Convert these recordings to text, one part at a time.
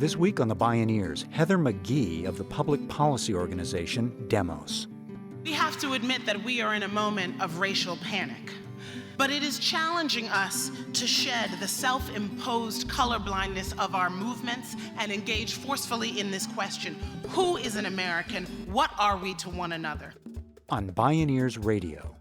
This week on the Bioneers, Heather McGhee of the public policy organization Demos. We have to admit that we are in a moment of racial panic, but it is challenging us to shed the self-imposed colorblindness of our movements and engage forcefully in this question: who is an American? What are we to one another? On Bioneers Radio.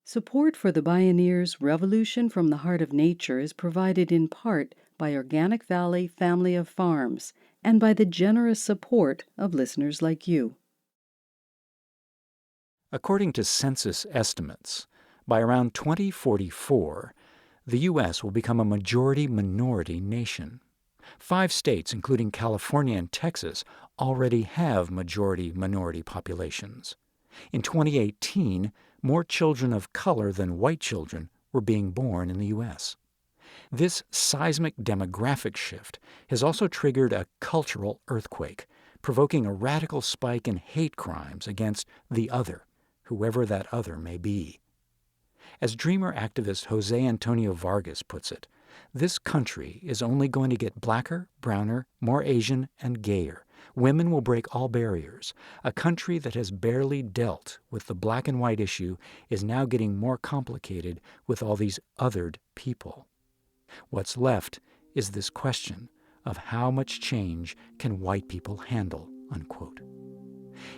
Support for the Bioneers' Revolution from the Heart of Nature is provided in part by Organic Valley Family of Farms and by the generous support of listeners like you. According to census estimates, by around 2044, the U.S. will become a majority-minority nation. 5 states, including California and Texas, already have majority-minority populations. In 2018, more children of color than white children were being born in the U.S. This seismic demographic shift has also triggered a cultural earthquake, provoking a radical spike in hate crimes against the other, whoever that other may be. As dreamer activist Jose Antonio Vargas puts it, this country is only going to get blacker, browner, more Asian, and gayer. Women will break all barriers. A country that has barely dealt with the black and white issue is now getting more complicated with all these othered people. What's left is this question of how much change can white people handle, unquote.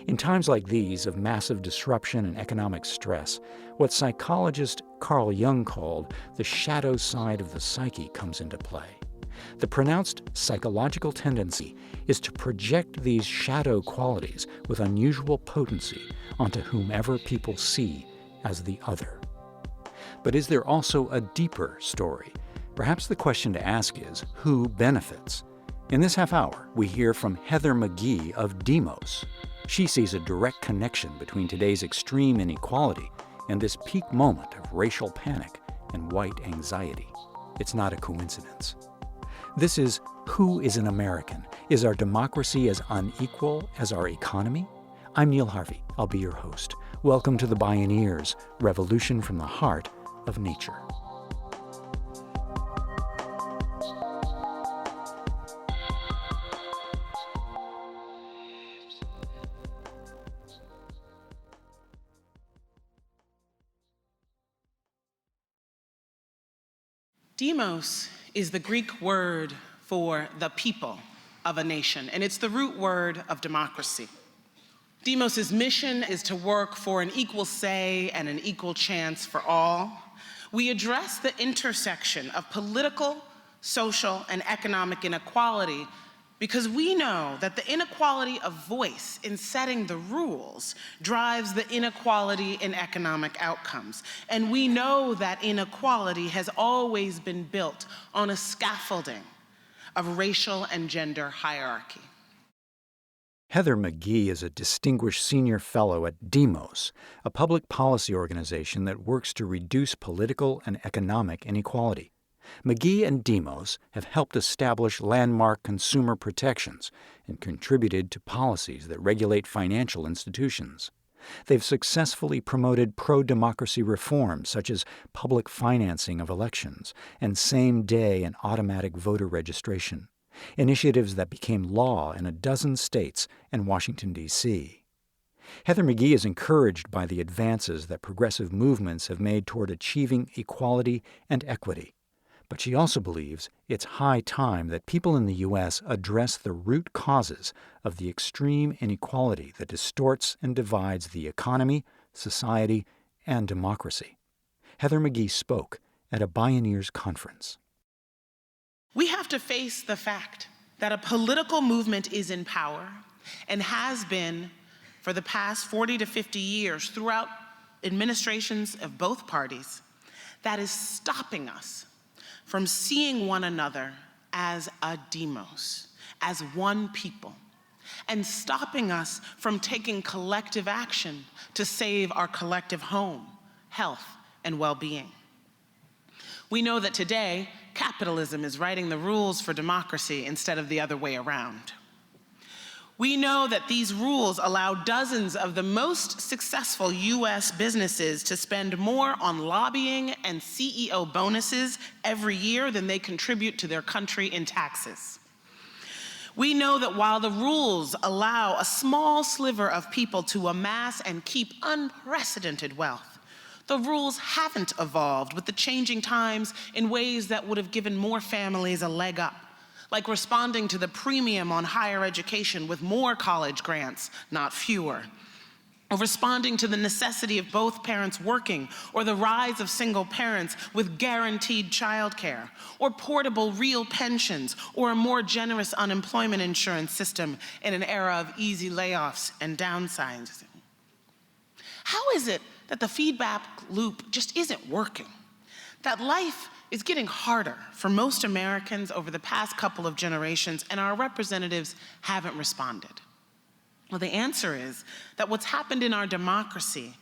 In times like these of massive disruption and economic stress, what psychologist Carl Jung called the shadow side of the psyche comes into play. The pronounced psychological tendency is to project these shadow qualities with unusual potency onto whomever people see as the other. But is there also a deeper story? Perhaps the question to ask is, who benefits? In this half hour, we hear from Heather McGhee of Demos. She sees a direct connection between today's extreme inequality and this peak moment of racial panic and white anxiety. It's not a coincidence. This is Who is an American? Is our democracy as unequal as our economy? I'm Neil Harvey. I'll be your host. Welcome to the Bioneers, Revolution from the Heart of Nature. Demos is the Greek word for the people of a nation, and it's the root word of democracy. Demos' mission is to work for an equal say and an equal chance for all. We address the intersection of political, social, and economic inequality because we know that the inequality of voice in setting the rules drives the inequality in economic outcomes. And we know that inequality has always been built on a scaffolding of racial and gender hierarchy. Heather McGhee is a distinguished senior fellow at Demos, a public policy organization that works to reduce political and economic inequality. McGhee and Demos have helped establish landmark consumer protections and contributed to policies that regulate financial institutions. They've successfully promoted pro-democracy reforms such as public financing of elections and same-day and automatic voter registration, initiatives that became law in a dozen states and Washington, D.C. Heather McGhee is encouraged by the advances that progressive movements have made toward achieving equality and equity. But she also believes it's high time that people in the U.S. address the root causes of the extreme inequality that distorts and divides the economy, society, and democracy. Heather McGhee spoke at a Bioneers conference. We have to face the fact that a political movement is in power and has been for the past 40 to 50 years throughout administrations of both parties that is stopping us from seeing one another as a demos, as one people, and stopping us from taking collective action to save our collective home, health, and well-being. We know that today, capitalism is writing the rules for democracy instead of the other way around. We know that these rules allow dozens of the most successful US businesses to spend more on lobbying and CEO bonuses every year than they contribute to their country in taxes. We know that while the rules allow a small sliver of people to amass and keep unprecedented wealth, the rules haven't evolved with the changing times in ways that would have given more families a leg up, like responding to the premium on higher education with more college grants, not fewer, or responding to the necessity of both parents working, or the rise of single parents with guaranteed childcare, or portable real pensions, or a more generous unemployment insurance system in an era of easy layoffs and downsizing. How is it that the feedback loop just isn't working? That life is getting harder for most Americans over the past couple of generations, and our representatives haven't responded? Well, the answer is that what's happened in our democracy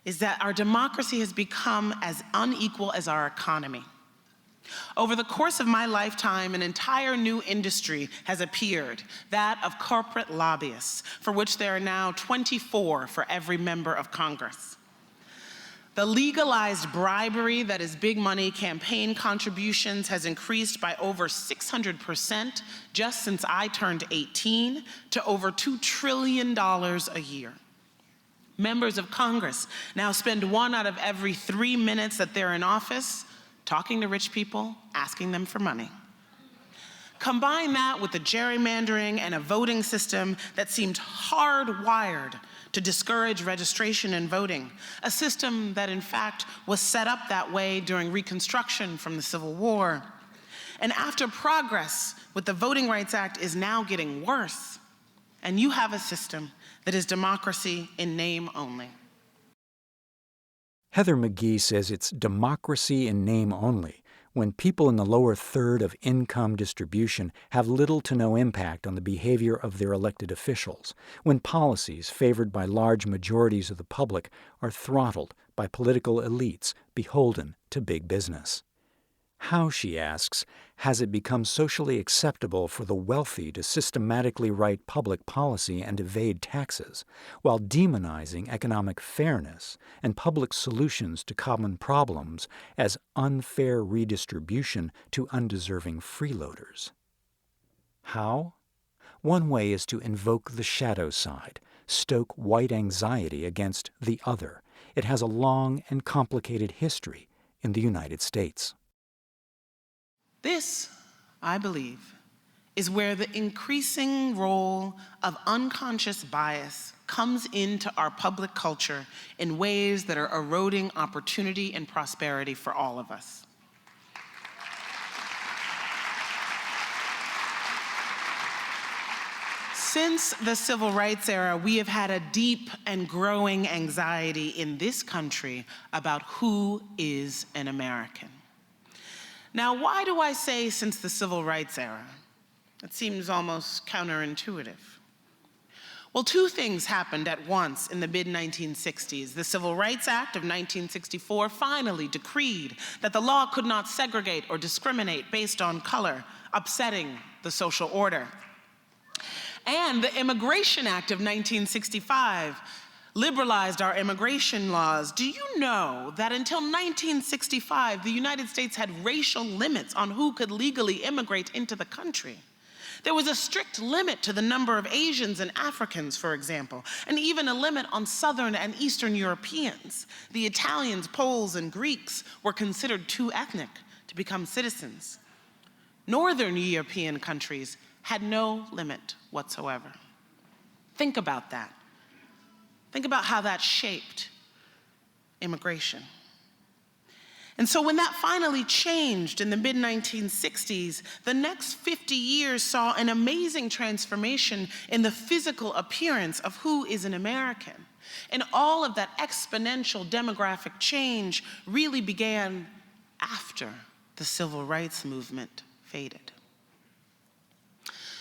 is that our democracy has become as unequal as our economy. Over the course of my lifetime, an entire new industry has appeared, that of corporate lobbyists, for which there are now 24 for every member of Congress. The legalized bribery that is big money campaign contributions has increased by over 600% just since I turned 18 to over $2 trillion a year. Members of Congress now spend 1 out of every 3 minutes that they're in office talking to rich people, asking them for money. Combine that with the gerrymandering and a voting system that seemed hardwired to discourage registration and voting, a system that in fact was set up that way during Reconstruction from the Civil War. And after progress with the Voting Rights Act is now getting worse, and you have a system that is democracy in name only. Heather McGhee says it's democracy in name only when people in the lower third of income distribution have little to no impact on the behavior of their elected officials, when policies favored by large majorities of the public are throttled by political elites beholden to big business. How, she asks, has it become socially acceptable for the wealthy to systematically write public policy and evade taxes, while demonizing economic fairness and public solutions to common problems as unfair redistribution to undeserving freeloaders? How? One way is to invoke the shadow side, stoke white anxiety against the other. It has a long and complicated history in the United States. This, I believe, is where the increasing role of unconscious bias comes into our public culture in ways that are eroding opportunity and prosperity for all of us. Since the civil rights era, we have had a deep and growing anxiety in this country about who is an American. Now, why do I say since the civil rights era? It seems almost counterintuitive. Well, two things happened at once in the mid-1960s. The Civil Rights Act of 1964 finally decreed that the law could not segregate or discriminate based on color, upsetting the social order. And the Immigration Act of 1965 liberalized our immigration laws. Do you know that until 1965, the United States had racial limits on who could legally immigrate into the country? There was a strict limit to the number of Asians and Africans, for example, and even a limit on Southern and Eastern Europeans. The Italians, Poles, and Greeks were considered too ethnic to become citizens. Northern European countries had no limit whatsoever. Think about that. Think about how that shaped immigration. And so when that finally changed in the mid-1960s, the next 50 years saw an amazing transformation in the physical appearance of who is an American. And all of that exponential demographic change really began after the civil rights movement faded.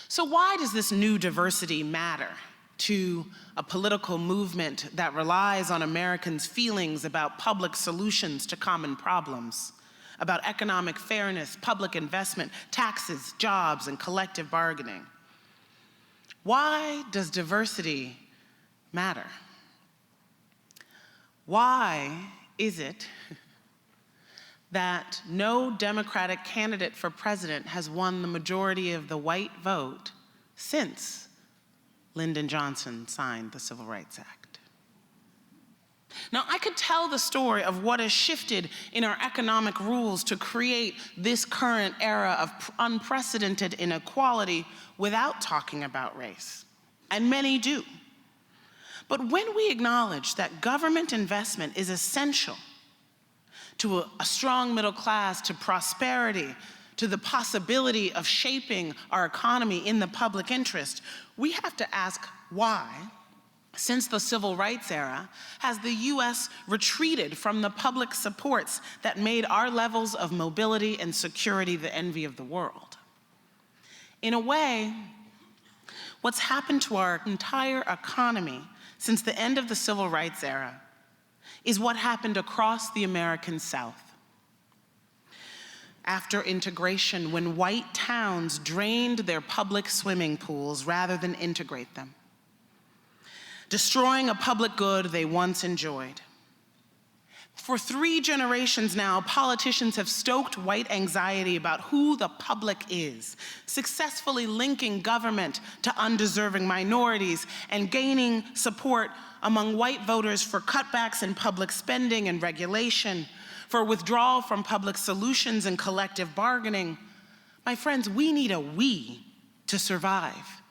So why does this new diversity matter to a political movement that relies on Americans' feelings about public solutions to common problems, about economic fairness, public investment, taxes, jobs, and collective bargaining? Why does diversity matter? Why is it that no Democratic candidate for president has won the majority of the white vote since Lyndon Johnson signed the Civil Rights Act? Now, I could tell the story of what has shifted in our economic rules to create this current era of unprecedented inequality without talking about race, and many do. But when we acknowledge that government investment is essential to a strong middle class, to prosperity, to the possibility of shaping our economy in the public interest, we have to ask why, since the civil rights era, has the US retreated from the public supports that made our levels of mobility and security the envy of the world? In a way, what's happened to our entire economy since the end of the civil rights era is what happened across the American South. After integration, when white towns drained their public swimming pools rather than integrate them, destroying a public good they once enjoyed. For 3 generations now, politicians have stoked white anxiety about who the public is, successfully linking government to undeserving minorities and gaining support among white voters for cutbacks in public spending and regulation, for withdrawal from public solutions and collective bargaining. My friends, we need a we to survive.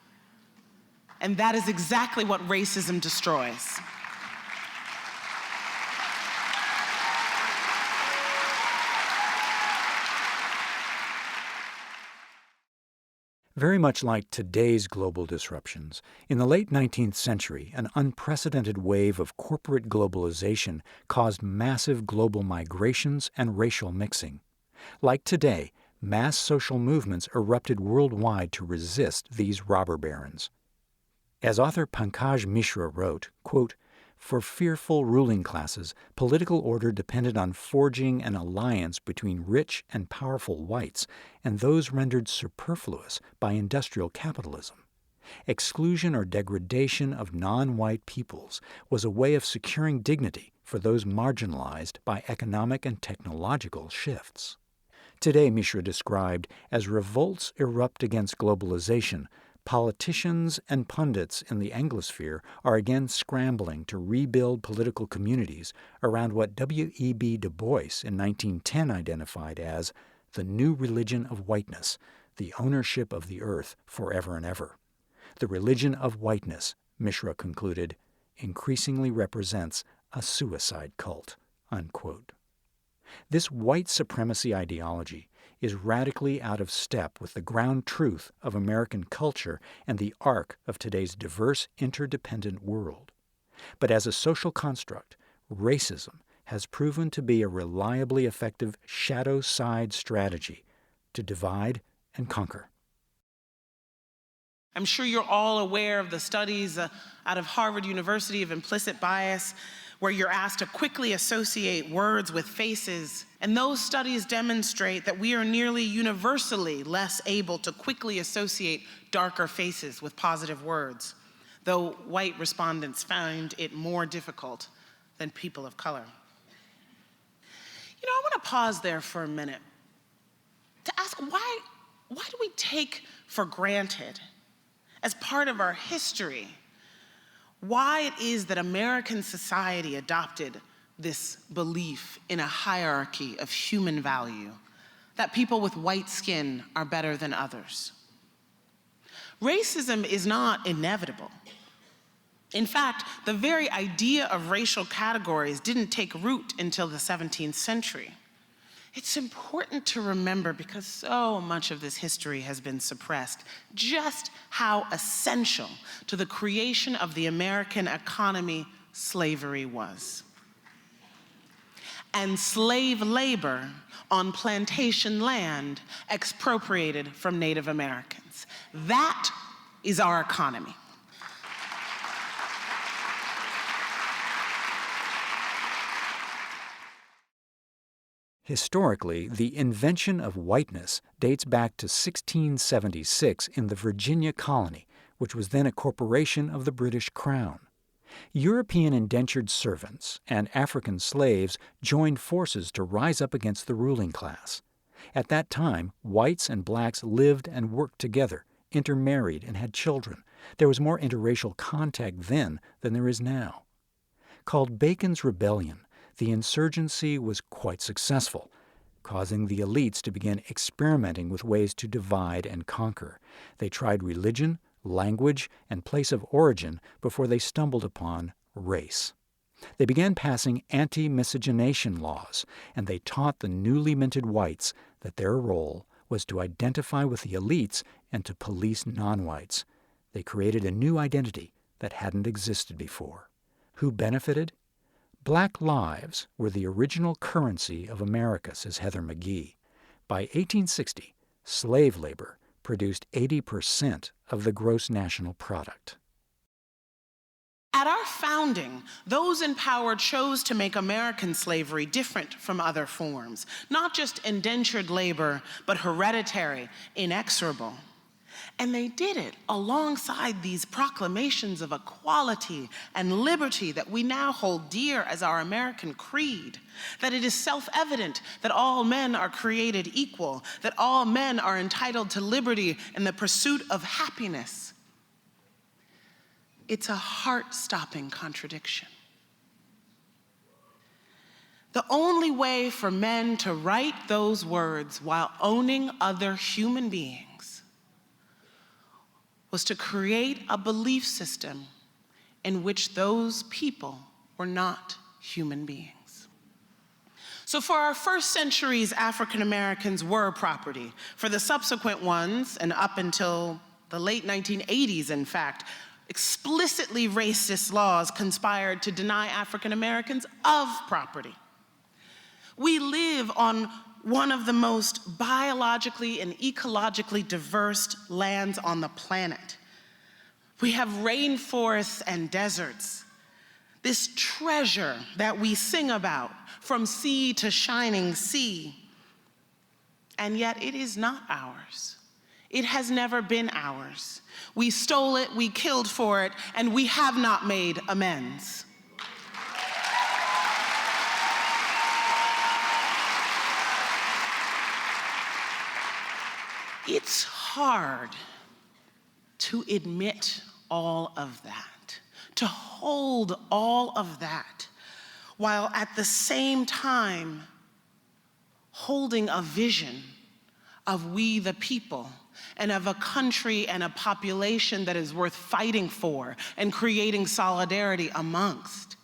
And that is exactly what racism destroys. Very much like today's global disruptions, in the late 19th century, an unprecedented wave of corporate globalization caused massive global migrations and racial mixing. Like today, mass social movements erupted worldwide to resist these robber barons. As author Pankaj Mishra wrote, quote, "For fearful ruling classes, political order depended on forging an alliance between rich and powerful whites and those rendered superfluous by industrial capitalism. Exclusion or degradation of non-white peoples was a way of securing dignity for those marginalized by economic and technological shifts." Today, Mishra described, as revolts erupt against globalization, politicians and pundits in the Anglosphere are again scrambling to rebuild political communities around what W.E.B. Du Bois in 1910 identified as the new religion of whiteness, the ownership of the earth forever and ever. The religion of whiteness, Mishra concluded, increasingly represents a suicide cult, unquote. This white supremacy ideology is radically out of step with the ground truth of American culture and the arc of today's diverse, interdependent world. But as a social construct, racism has proven to be a reliably effective shadow side strategy to divide and conquer. I'm sure you're all aware of the studies out of Harvard University of implicit bias, where you're asked to quickly associate words with faces. And those studies demonstrate that we are nearly universally less able to quickly associate darker faces with positive words, though white respondents found it more difficult than people of color. I want to pause there for a minute to ask why do we take for granted, as part of our history, why it is that American society adopted this belief in a hierarchy of human value, that people with white skin are better than others. Racism is not inevitable. In fact, the very idea of racial categories didn't take root until the 17th century. It's important to remember, because so much of this history has been suppressed, just how essential to the creation of the American economy slavery was. And slave labor on plantation land expropriated from Native Americans. That is our economy. Historically, the invention of whiteness dates back to 1676 in the Virginia colony, which was then a corporation of the British Crown. European indentured servants and African slaves joined forces to rise up against the ruling class. At that time, whites and blacks lived and worked together, intermarried, and had children. There was more interracial contact then than there is now. Called Bacon's Rebellion, the insurgency was quite successful, causing the elites to begin experimenting with ways to divide and conquer. They tried religion, language, and place of origin before they stumbled upon race. They began passing anti-miscegenation laws, and they taught the newly minted whites that their role was to identify with the elites and to police non-whites. They created a new identity that hadn't existed before. Who benefited? Black lives were the original currency of America, says Heather McGhee. By 1860, slave labor produced 80% of the gross national product. At our founding, those in power chose to make American slavery different from other forms, not just indentured labor, but hereditary, inexorable. And they did it alongside these proclamations of equality and liberty that we now hold dear as our American creed, that it is self-evident that all men are created equal, that all men are entitled to liberty and the pursuit of happiness. It's a heart-stopping contradiction. The only way for men to write those words while owning other human beings was to create a belief system in which those people were not human beings. So for our first centuries, African Americans were property. For the subsequent ones, and up until the late 1980s, in fact, explicitly racist laws conspired to deny African Americans of property. We live on one of the most biologically and ecologically diverse lands on the planet. We have rainforests and deserts. This treasure that we sing about, from sea to shining sea. And yet it is not ours. It has never been ours. We stole it, we killed for it, and we have not made amends. It's hard to admit all of that, to hold all of that, while at the same time holding a vision of we the people and of a country and a population that is worth fighting for and creating solidarity amongst.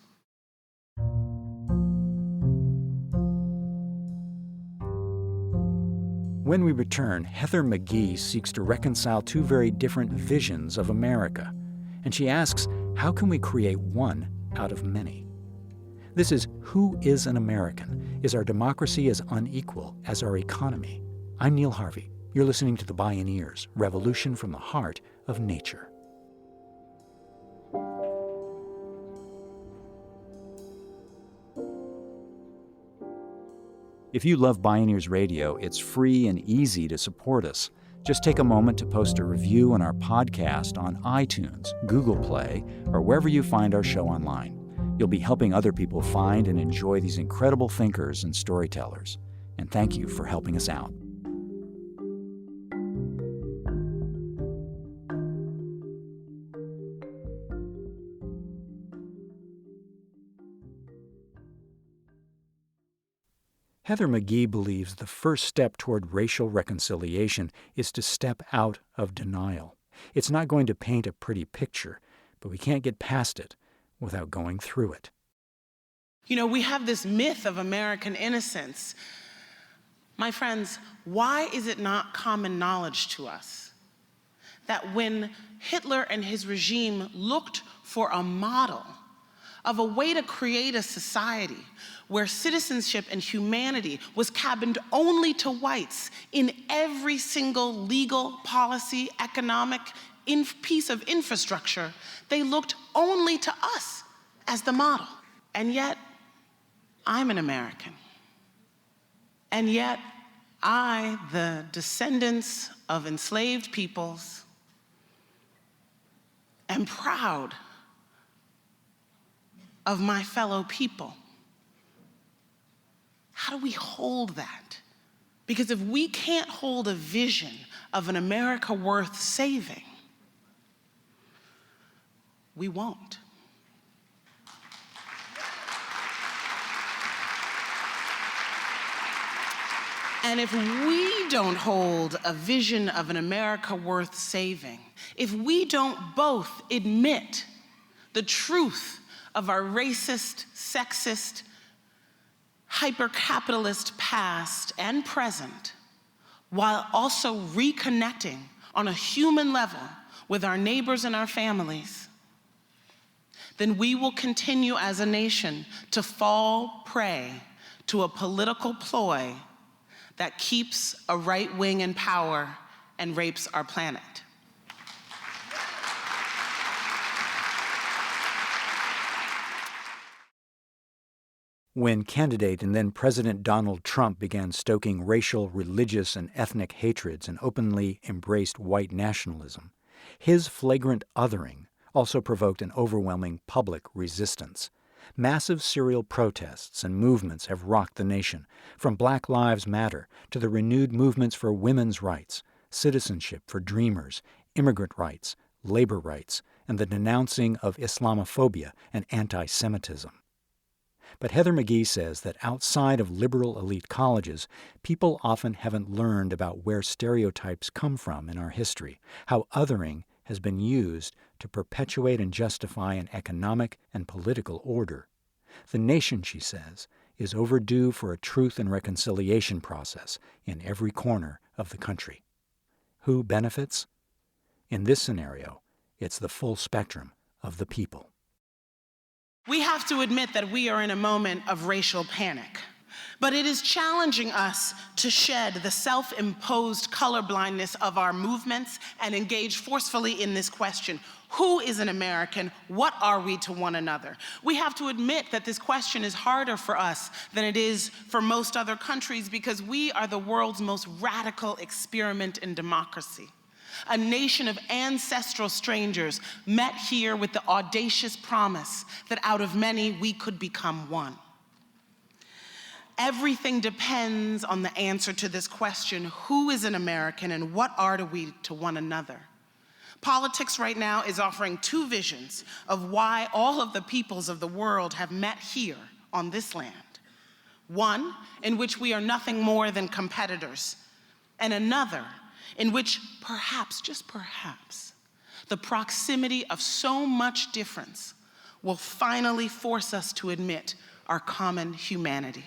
When we return, Heather McGhee seeks to reconcile two very different visions of America, and she asks, how can we create one out of many? This is Who is an American? Is our democracy as unequal as our economy? I'm Neil Harvey. You're listening to the Bioneers, Revolution from the Heart of Nature. If you love Bioneers Radio, it's free and easy to support us. Just take a moment to post a review on our podcast on iTunes, Google Play, or wherever you find our show online. You'll be helping other people find and enjoy these incredible thinkers and storytellers. And thank you for helping us out. Heather McGhee believes the first step toward racial reconciliation is to step out of denial. It's not going to paint a pretty picture, but we can't get past it without going through it. You know, we have this myth of American innocence. My friends, why is it not common knowledge to us that when Hitler and his regime looked for a model of a way to create a society where citizenship and humanity was cabined only to whites in every single legal, policy, economic piece of infrastructure, they looked only to us as the model. And yet, I'm an American. And yet, I, the descendants of enslaved peoples, am proud of my fellow people. How do we hold that? Because if we can't hold a vision of an America worth saving, we won't. And if we don't hold a vision of an America worth saving, if we don't both admit the truth of our racist, sexist, hyper-capitalist past and present, while also reconnecting on a human level with our neighbors and our families, then we will continue as a nation to fall prey to a political ploy that keeps a right wing in power and rapes our planet. When candidate and then President Donald Trump began stoking racial, religious, and ethnic hatreds and openly embraced white nationalism, his flagrant othering also provoked an overwhelming public resistance. Massive serial protests and movements have rocked the nation, from Black Lives Matter to the renewed movements for women's rights, citizenship for dreamers, immigrant rights, labor rights, and the denouncing of Islamophobia and anti-Semitism. But Heather McGhee says that outside of liberal elite colleges, people often haven't learned about where stereotypes come from in our history, how othering has been used to perpetuate and justify an economic and political order. The nation, she says, is overdue for a truth and reconciliation process in every corner of the country. Who benefits? In this scenario, it's the full spectrum of the people. We have to admit that we are in a moment of racial panic, but it is challenging us to shed the self-imposed colorblindness of our movements and engage forcefully in this question: who is an American? What are we to one another? We have to admit that this question is harder for us than it is for most other countries because we are the world's most radical experiment in democracy. A nation of ancestral strangers met here with the audacious promise that out of many we could become one. Everything depends on the answer to this question: who is an American and what are we to one another? Politics right now is offering two visions of why all of the peoples of the world have met here on this land. One, in which we are nothing more than competitors, and another, in which perhaps, just perhaps, the proximity of so much difference will finally force us to admit our common humanity.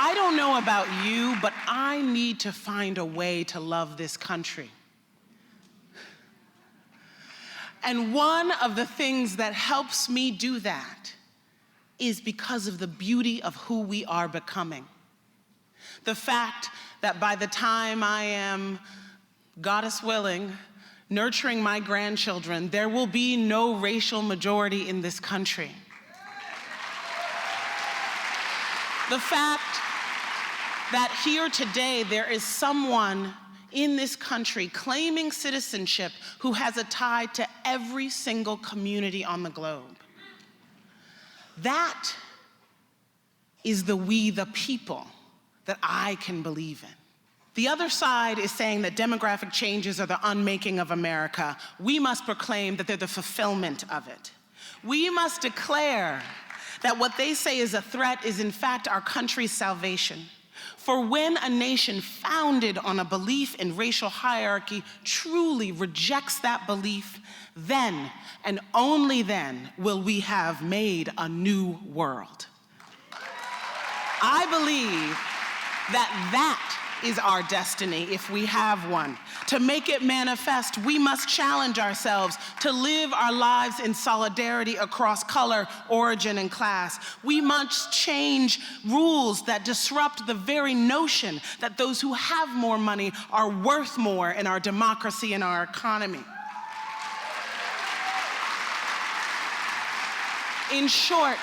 I don't know about you, but I need to find a way to love this country. And one of the things that helps me do that is because of the beauty of who we are becoming. The fact that by the time I am, goddess willing, nurturing my grandchildren, there will be no racial majority in this country. The fact that here today there is someone in this country claiming citizenship who has a tie to every single community on the globe. That is the we the people that I can believe in. The other side is saying that demographic changes are the unmaking of America. We must proclaim that they're the fulfillment of it. We must declare that what they say is a threat is in fact our country's salvation. For when a nation founded on a belief in racial hierarchy truly rejects that belief, then and only then will we have made a new world. I believe that is our destiny if we have one. To make it manifest, we must challenge ourselves to live our lives in solidarity across color, origin, and class. We must change rules that disrupt the very notion that those who have more money are worth more in our democracy and our economy. In short,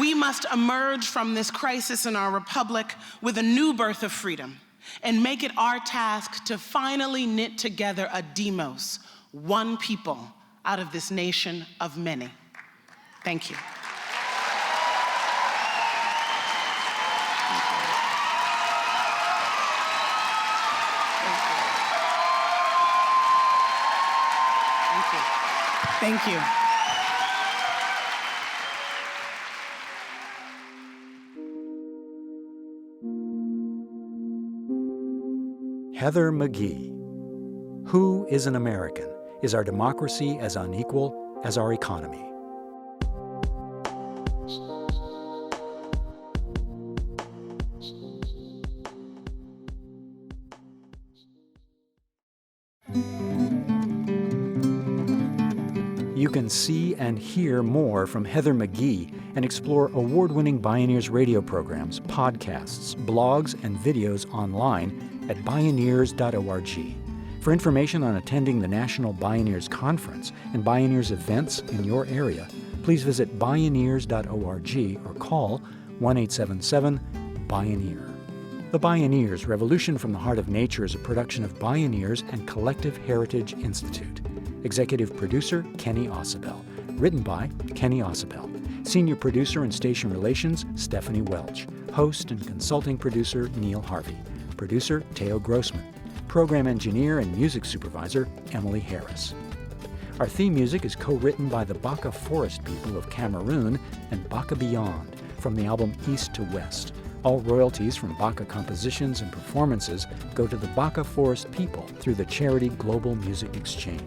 We must emerge from this crisis in our republic with a new birth of freedom and make it our task to finally knit together a demos, one people, out of this nation of many. Thank you. Thank you. Heather McGhee. Who is an American? Is our democracy as unequal as our economy? You can see and hear more from Heather McGhee and explore award-winning Bioneers radio programs, podcasts, blogs, and videos online at Bioneers.org. For information on attending the National Bioneers Conference and Bioneers events in your area, please visit Bioneers.org or call 1-877-BIONEER. The Bioneers, Revolution from the Heart of Nature is a production of Bioneers and Collective Heritage Institute. Executive producer, Kenny Ausubel. Written by Kenny Ausubel. Senior producer and station relations, Stephanie Welch. Host and consulting producer, Neil Harvey. Producer, Teo Grossman. Program engineer and music supervisor, Emily Harris. Our theme music is co-written by the Baka Forest people of Cameroon and Baka Beyond from the album East to West. All royalties from Baka compositions and performances go to the Baka Forest people through the charity Global Music Exchange.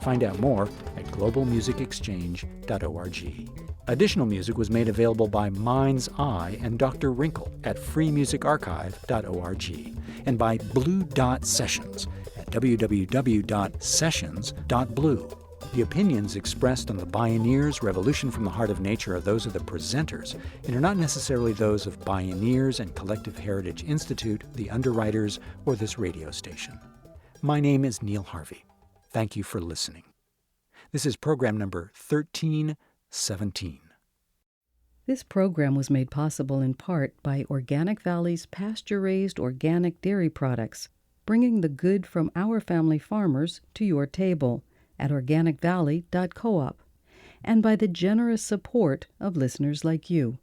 Find out more at globalmusicexchange.org. Additional music was made available by Mind's Eye and Dr. Wrinkle at freemusicarchive.org and by Blue Dot Sessions at www.sessions.blue. The opinions expressed on the Bioneers Revolution from the Heart of Nature are those of the presenters and are not necessarily those of Bioneers and Collective Heritage Institute, the underwriters, or this radio station. My name is Neil Harvey. Thank you for listening. This is program number 1317. This program was made possible in part by Organic Valley's pasture-raised organic dairy products, bringing the good from our family farmers to your table at organicvalley.coop, and by the generous support of listeners like you.